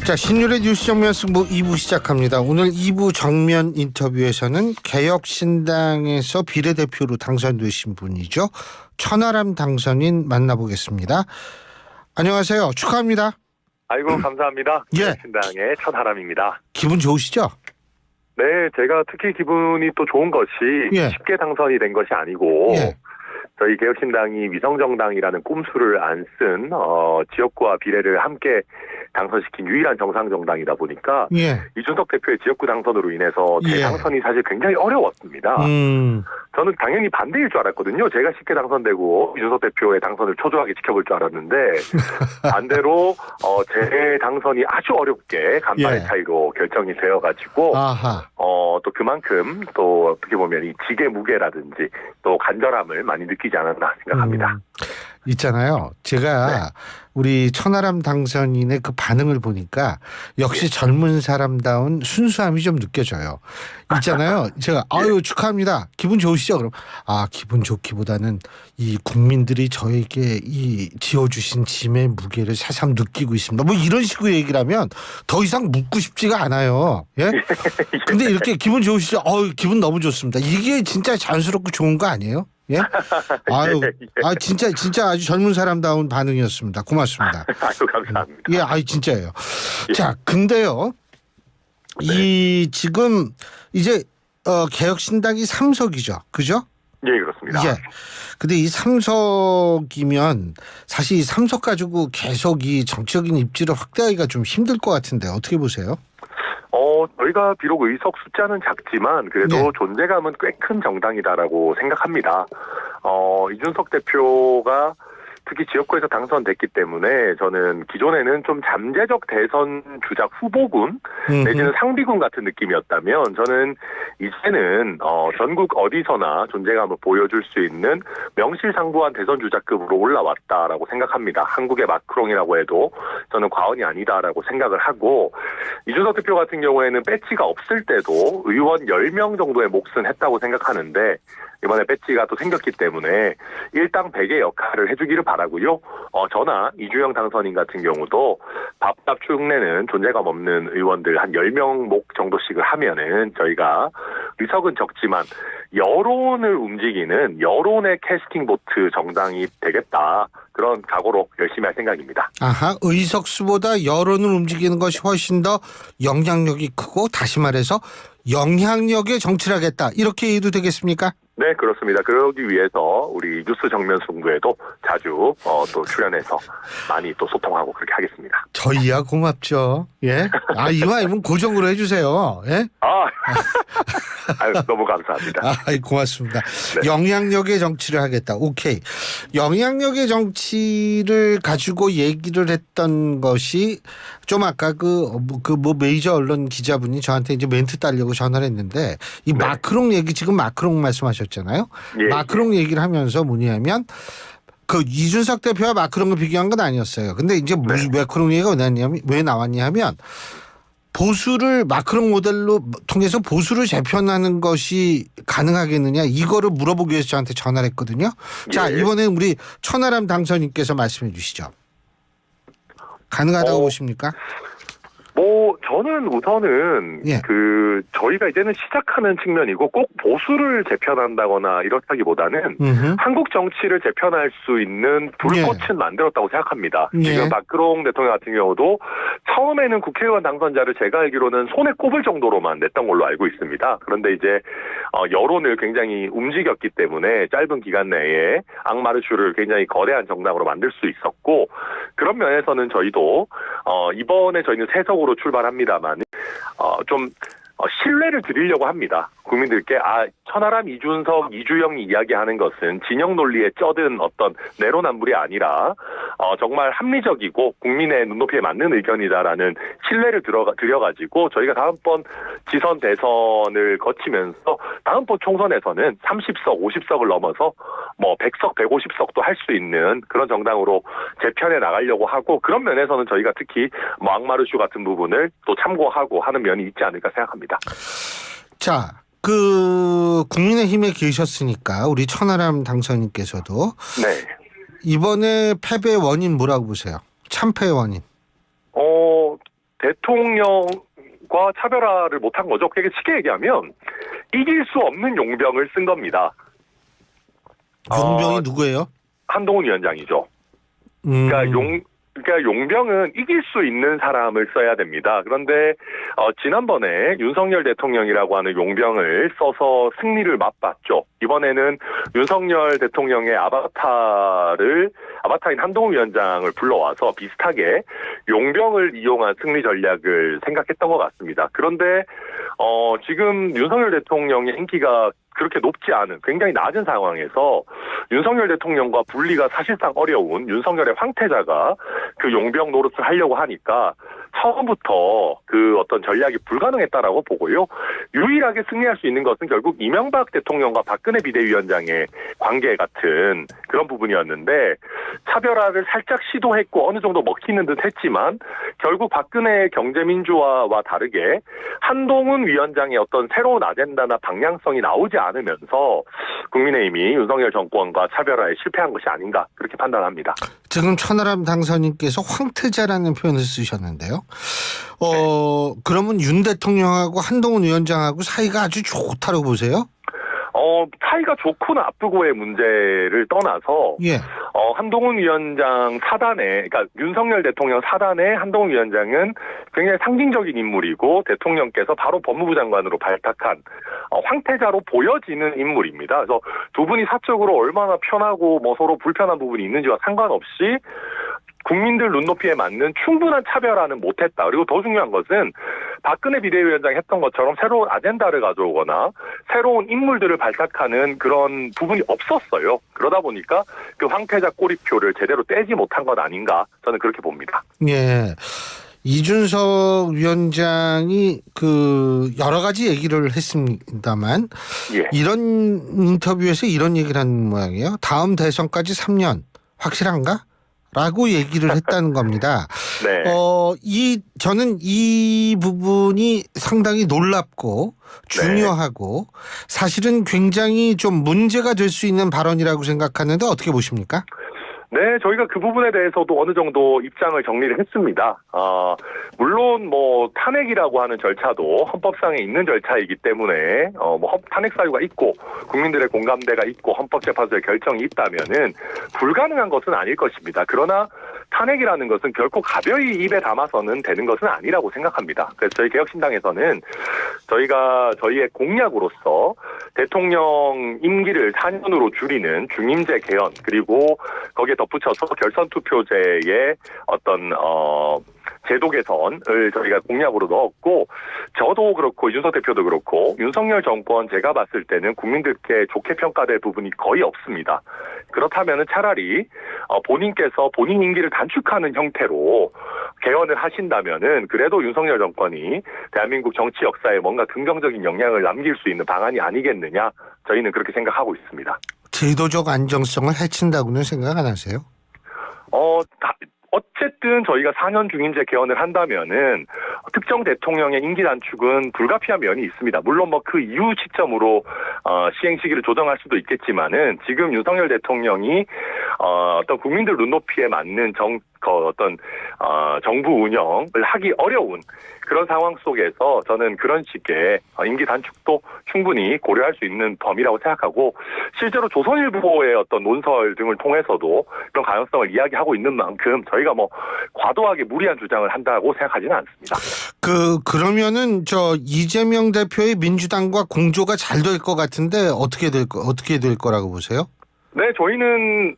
자, 신율의 뉴스 정면 승부 2부 시작합니다. 오늘 2부 정면 인터뷰에서는 개혁신당에서 비례대표로 당선되신 분이죠. 천하람 당선인 만나보겠습니다. 안녕하세요. 축하합니다. 아이고 감사합니다. 예. 신당의 천하람입니다. 기분 좋으시죠? 네, 제가 특히 기분이 또 좋은 것이 예. 쉽게 당선이 된 것이 아니고 예. 저희 개혁신당이 위성정당이라는 꼼수를 안 쓴 지역구와 비례를 함께 당선시킨 유일한 정상정당이다 보니까 예. 이준석 대표의 지역구 당선으로 인해서 예. 재당선이 사실 굉장히 어려웠습니다. 저는 당연히 반대일 줄 알았거든요. 제가 쉽게 당선되고 이준석 대표의 당선을 초조하게 지켜볼 줄 알았는데 반대로 제 당선이 아주 어렵게 간발의 예. 차이로 결정이 되어가지고 아하. 또 그만큼 또 어떻게 보면 이 직의 무게라든지 또 간절함을 많이 느끼지 않았나 생각합니다. 있잖아요. 제가 우리 천하람 당선인의 그 반응을 보니까 역시 젊은 사람다운 순수함이 좀 느껴져요. 있잖아요. 제가 아유 축하합니다. 기분 좋으시죠? 그럼 기분 좋기보다는 이 국민들이 저에게 이 지어주신 짐의 무게를 새삼 느끼고 있습니다. 뭐 이런 식으로 얘기를 하면 더 이상 묻고 싶지가 않아요. 예? 근데 이렇게 기분 좋으시죠? 기분 너무 좋습니다. 이게 진짜 자연스럽고 좋은 거 아니에요? 예? 진짜 아주 젊은 사람다운 반응이었습니다. 고맙습니다. 아유, 감사합니다. 예, 진짜예요. 자, 근데요. 이 지금 이제 개혁신당이 3석이죠. 그죠? 예, 그렇습니다. 예. 근데 이 3석이면 사실 이 3석 가지고 계속 이 정치적인 입지를 확대하기가 좀 힘들 것 같은데 어떻게 보세요? 저희가 비록 의석 숫자는 작지만 그래도 네. 존재감은 꽤 큰 정당이다라고 생각합니다. 이준석 대표가 특히 지역구에서 당선됐기 때문에 저는 기존에는 좀 잠재적 대선 주작 후보군 내지는 상비군 같은 느낌이었다면 저는 이제는 전국 어디서나 존재감을 보여줄 수 있는 명실상부한 대선 주자급으로 올라왔다라고 생각합니다. 한국의 마크롱이라고 해도 저는 과언이 아니다라고 생각을 하고 이준석 대표 같은 경우에는 배지가 없을 때도 의원 10명 정도의 몫은 했다고 생각하는데 이번에 배지가 또 생겼기 때문에 일당 100의 역할을 해주기를 바라고요. 저나 이주영 당선인 같은 경우도 밥값 흉내는 존재감 없는 의원들 한 10명 목 정도씩을 하면은 저희가 의석은 적지만 여론을 움직이는 여론의 캐스팅 보트 정당이 되겠다. 그런 각오로 열심히 할 생각입니다. 아하, 의석수보다 여론을 움직이는 것이 훨씬 더 영향력이 크고 다시 말해서 영향력의 정치를 하겠다. 이렇게 이해도 되겠습니까? 네, 그렇습니다. 그러기 위해서 우리 뉴스 정면 승부에도 자주 또 출연해서 많이 또 소통하고 그렇게 하겠습니다. 저희야 고맙죠. 예. 이거 아니면 고정으로 해주세요. 예. 아유, 너무 감사합니다. 고맙습니다. 네. 영향력의 정치를 하겠다. 오케이. 영향력의 정치를 가지고 얘기를 했던 것이 좀 아까 뭐 메이저 언론 기자분이 저한테 이제 멘트 따려고 전화를 했는데 이 네. 마크롱 얘기 지금 마크롱 말씀하셨잖아요. 예, 마크롱 얘기를 하면서 뭐냐면 그 이준석 대표와 마크롱을 비교한 건 아니었어요. 근데 이제 마크롱 얘기가 왜 나왔냐 하면 보수를 마크롱 모델로 통해서 보수를 재편하는 것이 가능하겠느냐 이거를 물어보기 위해서 저한테 전화를 했거든요. 자, 이번엔 우리 천하람 당선인께서 말씀해 주시죠. 가능하다고 보십니까? 저는 우선은 예. 저희가 이제는 시작하는 측면이고 꼭 보수를 재편한다거나 이렇다기보다는 한국 정치를 재편할 수 있는 불꽃은 만들었다고 생각합니다. 예. 지금 마크롱 대통령 같은 경우도 처음에는 국회의원 당선자를 제가 알기로는 손에 꼽을 정도로만 냈던 걸로 알고 있습니다. 그런데 이제 여론을 굉장히 움직였기 때문에 짧은 기간 내에 앙마르슈를 굉장히 거대한 정당으로 만들 수 있었고 그런 면에서는 저희도 이번에 저희는 세석으로 출발합니다만 좀 신뢰를 드리려고 합니다. 국민들께 천하람, 이준석, 이주영이 이야기하는 것은 진영 논리에 쩌든 어떤 내로남불이 아니라 정말 합리적이고 국민의 눈높이에 맞는 의견이다라는 신뢰를 드려가지고 저희가 다음번 지선 대선을 거치면서 다음번 총선에서는 30석, 50석을 넘어서 뭐 100석, 150석도 할 수 있는 그런 정당으로 재편해 나가려고 하고 그런 면에서는 저희가 특히 뭐 앙마르슈 같은 부분을 또 참고하고 하는 면이 있지 않을까 생각합니다. 자, 국민의힘에 계셨으니까 우리 천하람 당선인께서도 네. 이번에 패배의 원인 뭐라고 보세요? 참패의 원인. 대통령과 차별화를 못한 거죠. 그게 쉽게 얘기하면 이길 수 없는 용병을 쓴 겁니다. 용병이 누구예요? 한동훈 위원장이죠. 그러니까 용병은 이길 수 있는 사람을 써야 됩니다. 그런데 지난번에 윤석열 대통령이라고 하는 용병을 써서 승리를 맛봤죠. 이번에는 윤석열 대통령의 아바타인 한동훈 위원장을 불러와서 비슷하게 용병을 이용한 승리 전략을 생각했던 것 같습니다. 그런데 지금 윤석열 대통령의 인기가 그렇게 높지 않은 굉장히 낮은 상황에서 윤석열 대통령과 분리가 사실상 어려운 윤석열의 황태자가 그 용병 노릇을 하려고 하니까 처음부터 그 어떤 전략이 불가능했다라고 보고요. 유일하게 승리할 수 있는 것은 결국 이명박 대통령과 박근혜 비대위원장의 관계 같은 그런 부분이었는데 차별화를 살짝 시도했고 어느 정도 먹히는 듯 했지만 결국 박근혜 경제민주화와 다르게 한동훈 위원장의 어떤 새로운 아젠다나 방향성이 나오지 않으면서 국민의힘이 윤석열 정권과 차별화에 실패한 것이 아닌가 그렇게 판단합니다. 지금 천하람 당선인께서 황태자라는 표현을 쓰셨는데요. 그러면 윤 대통령하고 한동훈 위원장하고 사이가 아주 좋다고 보세요? 사이가 좋고 나쁘고의 문제를 떠나서 한동훈 위원장 사단에 그러니까 윤석열 대통령 사단에 한동훈 위원장은 굉장히 상징적인 인물이고 대통령께서 바로 법무부 장관으로 발탁한 황태자로 보여지는 인물입니다. 그래서 두 분이 사적으로 얼마나 편하고 뭐 서로 불편한 부분이 있는지와 상관없이 국민들 눈높이에 맞는 충분한 차별화는 못했다. 그리고 더 중요한 것은 박근혜 비대위원장이 했던 것처럼 새로운 아젠다를 가져오거나 새로운 인물들을 발탁하는 그런 부분이 없었어요. 그러다 보니까 그 황태자 꼬리표를 제대로 떼지 못한 것 아닌가 저는 그렇게 봅니다. 예. 이준석 위원장이 여러 가지 얘기를 했습니다만 이런 인터뷰에서 이런 얘기를 하는 모양이에요. 다음 대선까지 3년 확실한가? 라고 얘기를 했다는 겁니다. 네. 저는 이 부분이 상당히 놀랍고 중요하고 사실은 굉장히 좀 문제가 될 수 있는 발언이라고 생각하는데 어떻게 보십니까? 네, 저희가 그 부분에 대해서도 어느 정도 입장을 정리를 했습니다. 물론 뭐 탄핵이라고 하는 절차도 헌법상에 있는 절차이기 때문에 탄핵 사유가 있고 국민들의 공감대가 있고 헌법재판소의 결정이 있다면은 불가능한 것은 아닐 것입니다. 그러나 탄핵이라는 것은 결코 가벼이 입에 담아서는 되는 것은 아니라고 생각합니다. 그래서 저희 개혁신당에서는 저희가 저희의 공약으로서 대통령 임기를 4년으로 줄이는 중임제 개헌 그리고 거기에 덧붙여서 결선 투표제의 어떤 제도 개선을 저희가 공약으로 넣었고 저도 그렇고 윤석 대표도 그렇고 윤석열 정권 제가 봤을 때는 국민들께 좋게 평가될 부분이 거의 없습니다. 그렇다면 차라리 본인께서 본인 임기를 단축하는 형태로 개헌을 하신다면은 그래도 윤석열 정권이 대한민국 정치 역사에 뭔가 긍정적인 영향을 남길 수 있는 방안이 아니겠느냐 저희는 그렇게 생각하고 있습니다. 제도적 안정성을 해친다고는 생각 안 하세요? 어쨌든 저희가 4년 중임제 개헌을 한다면은 특정 대통령의 임기 단축은 불가피한 면이 있습니다. 물론 뭐 그 이후 시점으로 시행 시기를 조정할 수도 있겠지만은 지금 윤석열 대통령이 어떤 국민들 눈높이에 맞는 정부 운영을 하기 어려운 그런 상황 속에서 저는 그런 식의 임기 단축도 충분히 고려할 수 있는 범위라고 생각하고 실제로 조선일보의 어떤 논설 등을 통해서도 그런 가능성을 이야기하고 있는 만큼 저희가 뭐 과도하게 무리한 주장을 한다고 생각하지는 않습니다. 그러면은 이재명 대표의 민주당과 공조가 잘 될 것 같은데 어떻게 될 거라고 보세요? 네, 저희는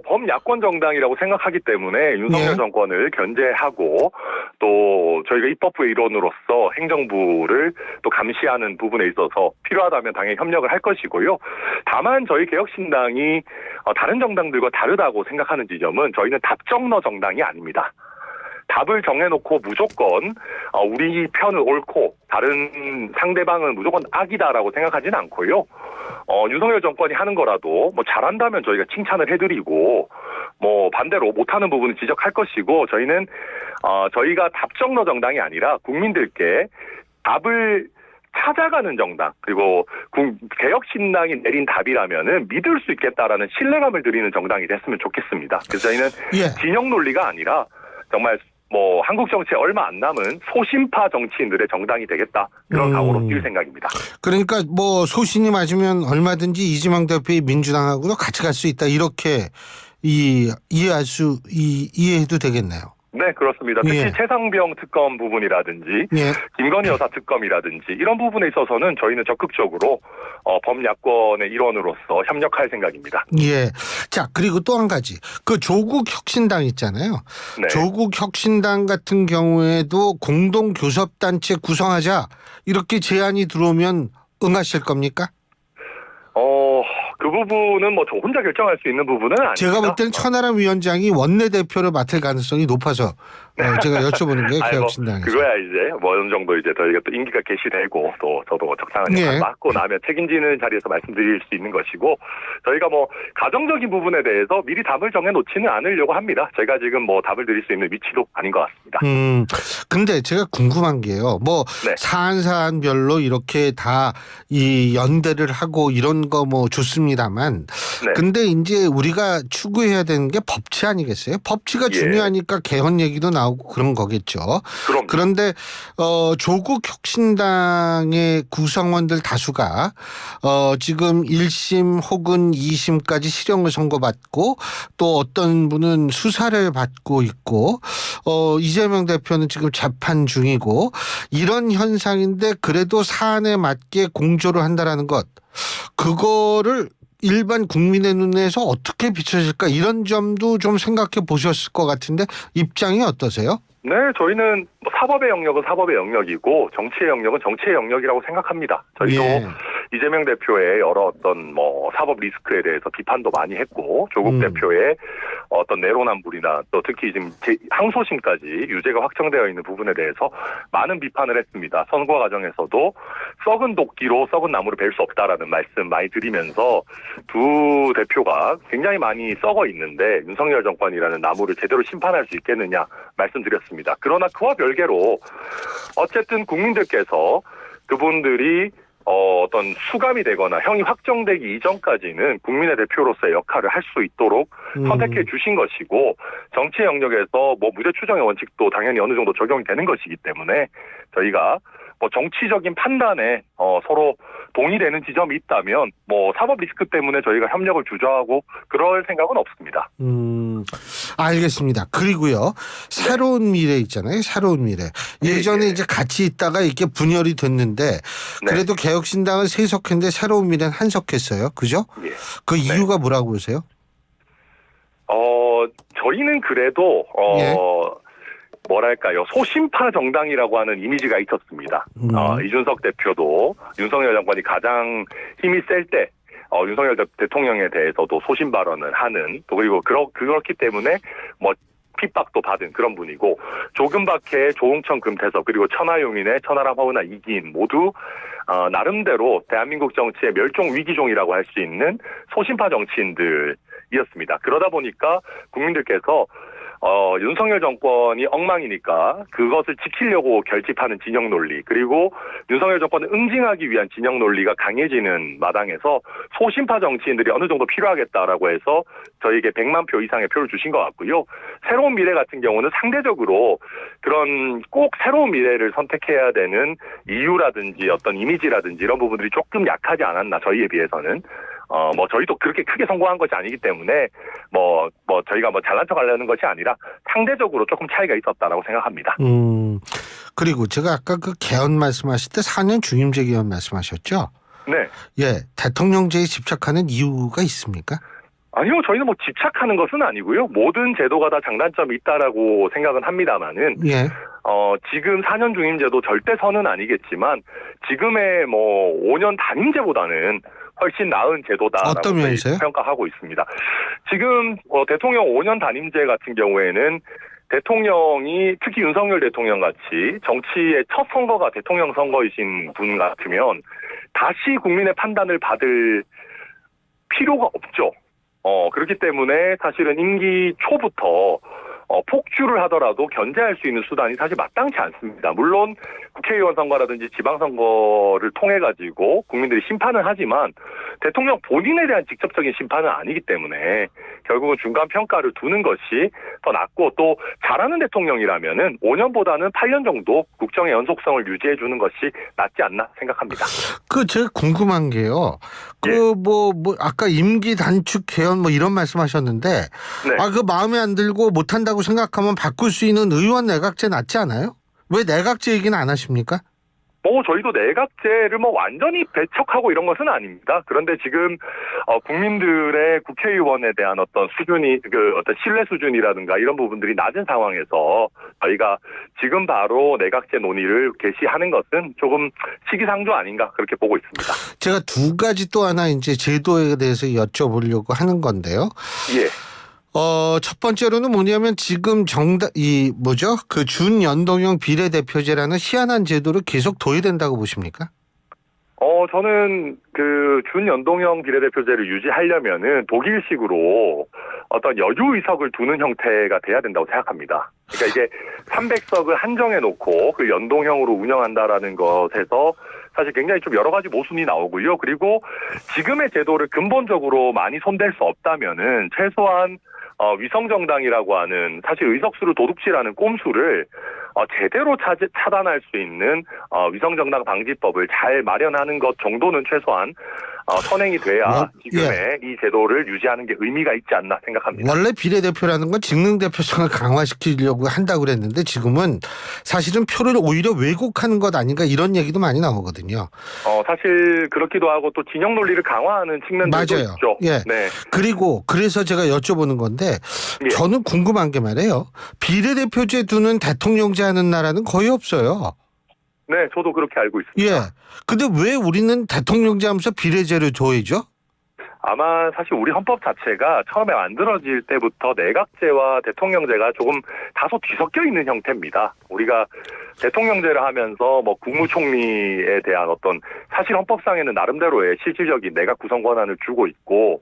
범야권 정당이라고 생각하기 때문에 윤석열 정권을 견제하고 또 저희가 입법부의 일원으로서 행정부를 또 감시하는 부분에 있어서 필요하다면 당연히 협력을 할 것이고요. 다만 저희 개혁신당이 다른 정당들과 다르다고 생각하는 지점은 저희는 답정너 정당이 아닙니다. 답을 정해놓고 무조건 우리 편을 옳고 다른 상대방은 무조건 악이다라고 생각하지는 않고요. 윤석열 정권이 하는 거라도 뭐 잘한다면 저희가 칭찬을 해드리고 뭐 반대로 못하는 부분은 지적할 것이고 저희는 저희가 답정너 정당이 아니라 국민들께 답을 찾아가는 정당 그리고 개혁신당이 내린 답이라면은 믿을 수 있겠다라는 신뢰감을 드리는 정당이 됐으면 좋겠습니다. 그래서 저희는 진영 논리가 아니라 정말 뭐 한국 정치에 얼마 안 남은 소신파 정치인들의 정당이 되겠다. 그런 각오로 뛸 생각입니다. 그러니까 뭐 소신이 맞으면 얼마든지 이재명 대표의 민주당하고도 같이 갈 수 있다. 이렇게 이해해도 되겠네요. 네, 그렇습니다. 특히 예. 최상병 특검 부분이라든지 예. 김건희 여사 특검이라든지 이런 부분에 있어서는 저희는 적극적으로 범야권의 일원으로서 협력할 생각입니다. 예. 자, 그리고 또 한 가지. 그 조국 혁신당 있잖아요. 네. 조국 혁신당 같은 경우에도 공동 교섭단체 구성하자 이렇게 제안이 들어오면 응하실 겁니까? 그 부분은 뭐 저 혼자 결정할 수 있는 부분은 아닙니다. 제가 볼 때는 천하람 위원장이 원내대표를 맡을 가능성이 높아서 제가 여쭤보는 게 개혁신당에서. 그거야 이제 뭐 어느 정도 이제 저희가 또 임기가 개시되고 또 저도 뭐 적당한 역할 맡고 나면 책임지는 자리에서 말씀드릴 수 있는 것이고 저희가 뭐 가정적인 부분에 대해서 미리 답을 정해놓지는 않으려고 합니다. 제가 지금 뭐 답을 드릴 수 있는 위치도 아닌 것 같습니다. 근데 제가 궁금한 게요. 뭐 네. 사안별로 이렇게 다 이 연대를 하고 이런 거 뭐 좋습니다만 네. 근데 이제 우리가 추구해야 되는 게 법치 아니겠어요? 법치가 예. 중요하니까 개헌 얘기도 나오고 그런 거겠죠. 그럼 그런데 조국 혁신당의 구성원들 다수가 지금 1심 혹은 2심까지 실형을 선고받고 또 어떤 분은 수사를 받고 있고 이재명 대표는 지금 재판 중이고 이런 현상인데 그래도 사안에 맞게 공조를 한다라는 것 그거를 일반 국민의 눈에서 어떻게 비춰질까 이런 점도 좀 생각해 보셨을 것 같은데 입장이 어떠세요? 네, 저희는 뭐 사법의 영역은 사법의 영역이고 정치의 영역은 정치의 영역이라고 생각합니다. 저희도 예. 이재명 대표의 여러 어떤 뭐 사법 리스크에 대해서 비판도 많이 했고 조국 대표의 어떤 내로남불이나 또 특히 지금 항소심까지 유죄가 확정되어 있는 부분에 대해서 많은 비판을 했습니다. 선거 과정에서도 썩은 도끼로 썩은 나무를 벨 수 없다라는 말씀 많이 드리면서 두 대표가 굉장히 많이 썩어 있는데 윤석열 정권이라는 나무를 제대로 심판할 수 있겠느냐 말씀드렸습니다. 그러나 그와 별개로 어쨌든 국민들께서 그분들이 어떤 수감이 되거나 형이 확정되기 이전까지는 국민의 대표로서의 역할을 할 수 있도록 선택해 주신 것이고 정치 영역에서 뭐 무죄 추정의 원칙도 당연히 어느 정도 적용이 되는 것이기 때문에 저희가 뭐 정치적인 판단에 서로 동의되는 지점이 있다면 뭐 사법 리스크 때문에 저희가 협력을 주저하고 그럴 생각은 없습니다. 알겠습니다. 그리고요. 새로운 미래 있잖아요. 새로운 미래. 예전에 이제 같이 있다가 이렇게 분열이 됐는데 그래도 개혁신당은 세석했는데 새로운 미래는 한석했어요. 그죠? 예. 그 이유가 뭐라고 보세요? 저희는 그래도 예. 뭐랄까요, 소신파 정당이라고 하는 이미지가 있었습니다. 이준석 대표도 윤석열 정권이 가장 힘이 셀 때 윤석열 대통령에 대해서도 소신 발언을 하는 또 그리고 그렇기 때문에 뭐 핍박도 받은 그런 분이고 조금밖에 조홍천 금태섭 그리고 천하용인의 천하람 허은하 이기인 모두 나름대로 대한민국 정치의 멸종 위기종이라고 할 수 있는 소신파 정치인들이었습니다. 그러다 보니까 국민들께서 윤석열 정권이 엉망이니까 그것을 지키려고 결집하는 진영 논리 그리고 윤석열 정권을 응징하기 위한 진영 논리가 강해지는 마당에서 소신파 정치인들이 어느 정도 필요하겠다라고 해서 저희에게 100만 표 이상의 표를 주신 것 같고요. 새로운 미래 같은 경우는 상대적으로 그런 꼭 새로운 미래를 선택해야 되는 이유라든지 어떤 이미지라든지 이런 부분들이 조금 약하지 않았나 저희에 비해서는 뭐 저희도 그렇게 크게 성공한 것이 아니기 때문에 뭐 저희가 뭐 잘난 척하려는 것이 아니라 상대적으로 조금 차이가 있었다라고 생각합니다. 그리고 제가 아까 그 개헌 말씀하실 때 4년 중임제 개헌 말씀하셨죠? 네. 예, 대통령제에 집착하는 이유가 있습니까? 아니요, 저희는 뭐 집착하는 것은 아니고요. 모든 제도가 다 장단점이 있다라고 생각은 합니다만은. 예. 지금 4년 중임제도 절대 선은 아니겠지만 지금의 뭐 5년 단임제보다는 훨씬 나은 제도다라고 어떤 면에서요? 평가하고 있습니다. 지금 대통령 5년 단임제 같은 경우에는 대통령이 특히 윤석열 대통령 같이 정치의 첫 선거가 대통령 선거이신 분 같으면 다시 국민의 판단을 받을 필요가 없죠. 그렇기 때문에 사실은 임기 초부터 폭주를 하더라도 견제할 수 있는 수단이 사실 마땅치 않습니다. 물론 국회의원 선거라든지 지방선거를 통해 가지고 국민들이 심판을 하지만 대통령 본인에 대한 직접적인 심판은 아니기 때문에 결국은 중간 평가를 두는 것이 더 낫고, 또 잘하는 대통령이라면은 5년보다는 8년 정도 국정의 연속성을 유지해 주는 것이 낫지 않나 생각합니다. 제가 궁금한 게요. 아까 임기 단축 개헌 이런 말씀하셨는데, 네. 그 마음에 안 들고 못한다고 생각하면 바꿀 수 있는 의원 내각제 낫지 않아요? 왜 내각제 얘기는 안 하십니까? 저희도 내각제를 완전히 배척하고 이런 것은 아닙니다. 그런데 지금 국민들의 국회의원에 대한 어떤 수준이, 어떤 신뢰 수준이라든가 이런 부분들이 낮은 상황에서 저희가 지금 바로 내각제 논의를 개시하는 것은 조금 시기상조 아닌가, 그렇게 보고 있습니다. 제가 두 가지 또 하나 이제 제도에 대해서 여쭤보려고 하는 건데요. 예. 첫 번째로는 뭐냐면 지금 준연동형 비례대표제라는 희한한 제도를 계속 둬야 된다고 보십니까? 저는 준연동형 비례대표제를 유지하려면은 독일식으로 어떤 여유 의석을 두는 형태가 돼야 된다고 생각합니다. 그러니까 이게 300석을 한정해 놓고 그 연동형으로 운영한다라는 것에서 사실 굉장히 좀 여러 가지 모순이 나오고요. 그리고 지금의 제도를 근본적으로 많이 손댈 수 없다면은 최소한 위성정당이라고 하는 사실 의석수를 도둑질하는 꼼수를 제대로 차단할 수 있는 위성정당 방지법을 잘 마련하는 것 정도는 최소한 선행이 돼야 지금의 이 제도를 유지하는 게 의미가 있지 않나 생각합니다. 원래 비례대표라는 건 직능대표성을 강화시키려고 한다고 그랬는데 지금은 사실은 표를 오히려 왜곡하는 것 아닌가, 이런 얘기도 많이 나오거든요. 사실 그렇기도 하고 또 진영 논리를 강화하는 측면들도 맞아요. 있죠. 예. 네. 그리고 그래서 제가 여쭤보는 건데, 예. 저는 궁금한 게 말이에요. 비례대표제 두는 대통령제 하는 나라는 거의 없어요. 네, 저도 그렇게 알고 있습니다. 예. 근데 왜 우리는 대통령제 하면서 비례제를 둬야죠? 아마 사실 우리 헌법 자체가 처음에 만들어질 때부터 내각제와 대통령제가 조금 다소 뒤섞여 있는 형태입니다. 우리가 대통령제를 하면서 국무총리에 대한 어떤, 사실 헌법상에는 나름대로의 실질적인 내각 구성 권한을 주고 있고,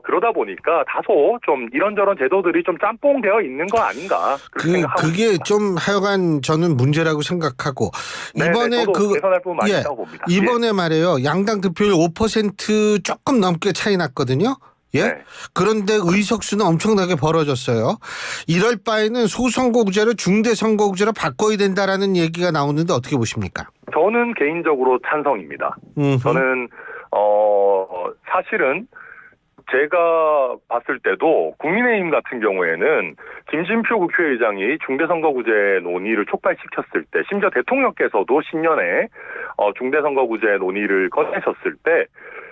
그러다 보니까 다소 좀 이런저런 제도들이 좀 짬뽕되어 있는 거 아닌가, 그렇게 생각하고 그게 있습니다. 좀 하여간 저는 문제라고 생각하고, 이번에 저도 개선할 부분 많이 있다고 봅니다. 이번에 말이에요. 양당 득표율 5% 조금 넘게 차이 났거든요. 예. 네. 그런데 의석수는 엄청나게 벌어졌어요. 이럴 바에는 소선거구제를 중대선거구제로 바꿔야 된다라는 얘기가 나오는데 어떻게 보십니까? 저는 개인적으로 찬성입니다. 저는 사실은 제가 봤을 때도 국민의힘 같은 경우에는 김진표 국회의장이 중대선거구제 논의를 촉발시켰을 때, 심지어 대통령께서도 신년에 중대선거구제 논의를 꺼내셨을 때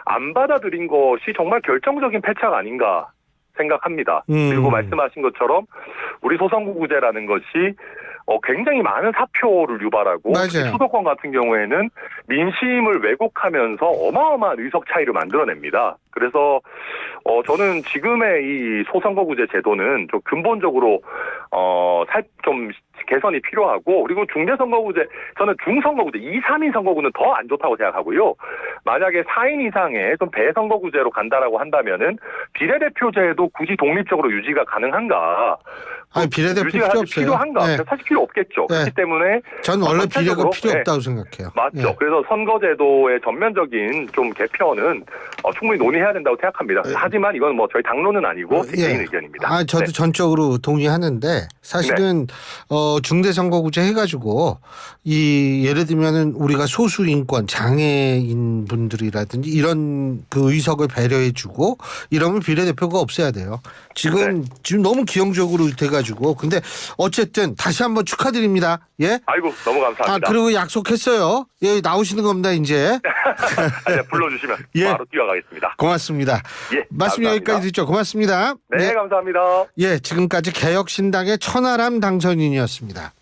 안 받아들인 것이 정말 결정적인 패착 아닌가 생각합니다. 그리고 말씀하신 것처럼 우리 소선거구제라는 것이 굉장히 많은 사표를 유발하고, 수도권 같은 경우에는 민심을 왜곡하면서 어마어마한 의석 차이를 만들어냅니다. 그래서 저는 지금의 이 소선거구제 제도는 좀 근본적으로 좀 개선이 필요하고, 그리고 중대선거구제, 저는 중선거구제, 2, 3인 선거구는 더 안 좋다고 생각하고요. 만약에 4인 이상의 좀 배선거구제로 간다라고 한다면은 비례대표제도 굳이 독립적으로 유지가 가능한가? 비례대표 필요 없어요. 필요한가? 네. 사실 필요 없겠죠. 네. 그렇기 때문에 저는 원래 비례가 필요 네. 없다고 생각해요. 맞죠. 예. 그래서 선거제도의 전면적인 좀 개편은 충분히 논의해야 된다고 생각합니다. 하지만 이건 저희 당론은 아니고 개인 의견입니다. 저도 네. 전적으로 동의하는데, 사실은 중대선거구제 해가지고 예를 들면은 우리가 소수 인권, 장애인 분들이라든지 이런 그 의석을 배려해주고 이러면 비례대표가 없어야 돼요. 지금 너무 기형적으로 돼가지고. 근데 어쨌든 다시 한번 축하드립니다. 예. 아이고, 너무 감사합니다. 그리고 약속했어요. 예, 나오시는 겁니다 이제. 불러주시면 바로 뛰어가겠습니다. 고맙습니다. 예, 말씀 감사합니다. 여기까지 듣죠. 고맙습니다. 네, 감사합니다. 예, 지금까지 개혁신당의 천하람 당선인이었습니다.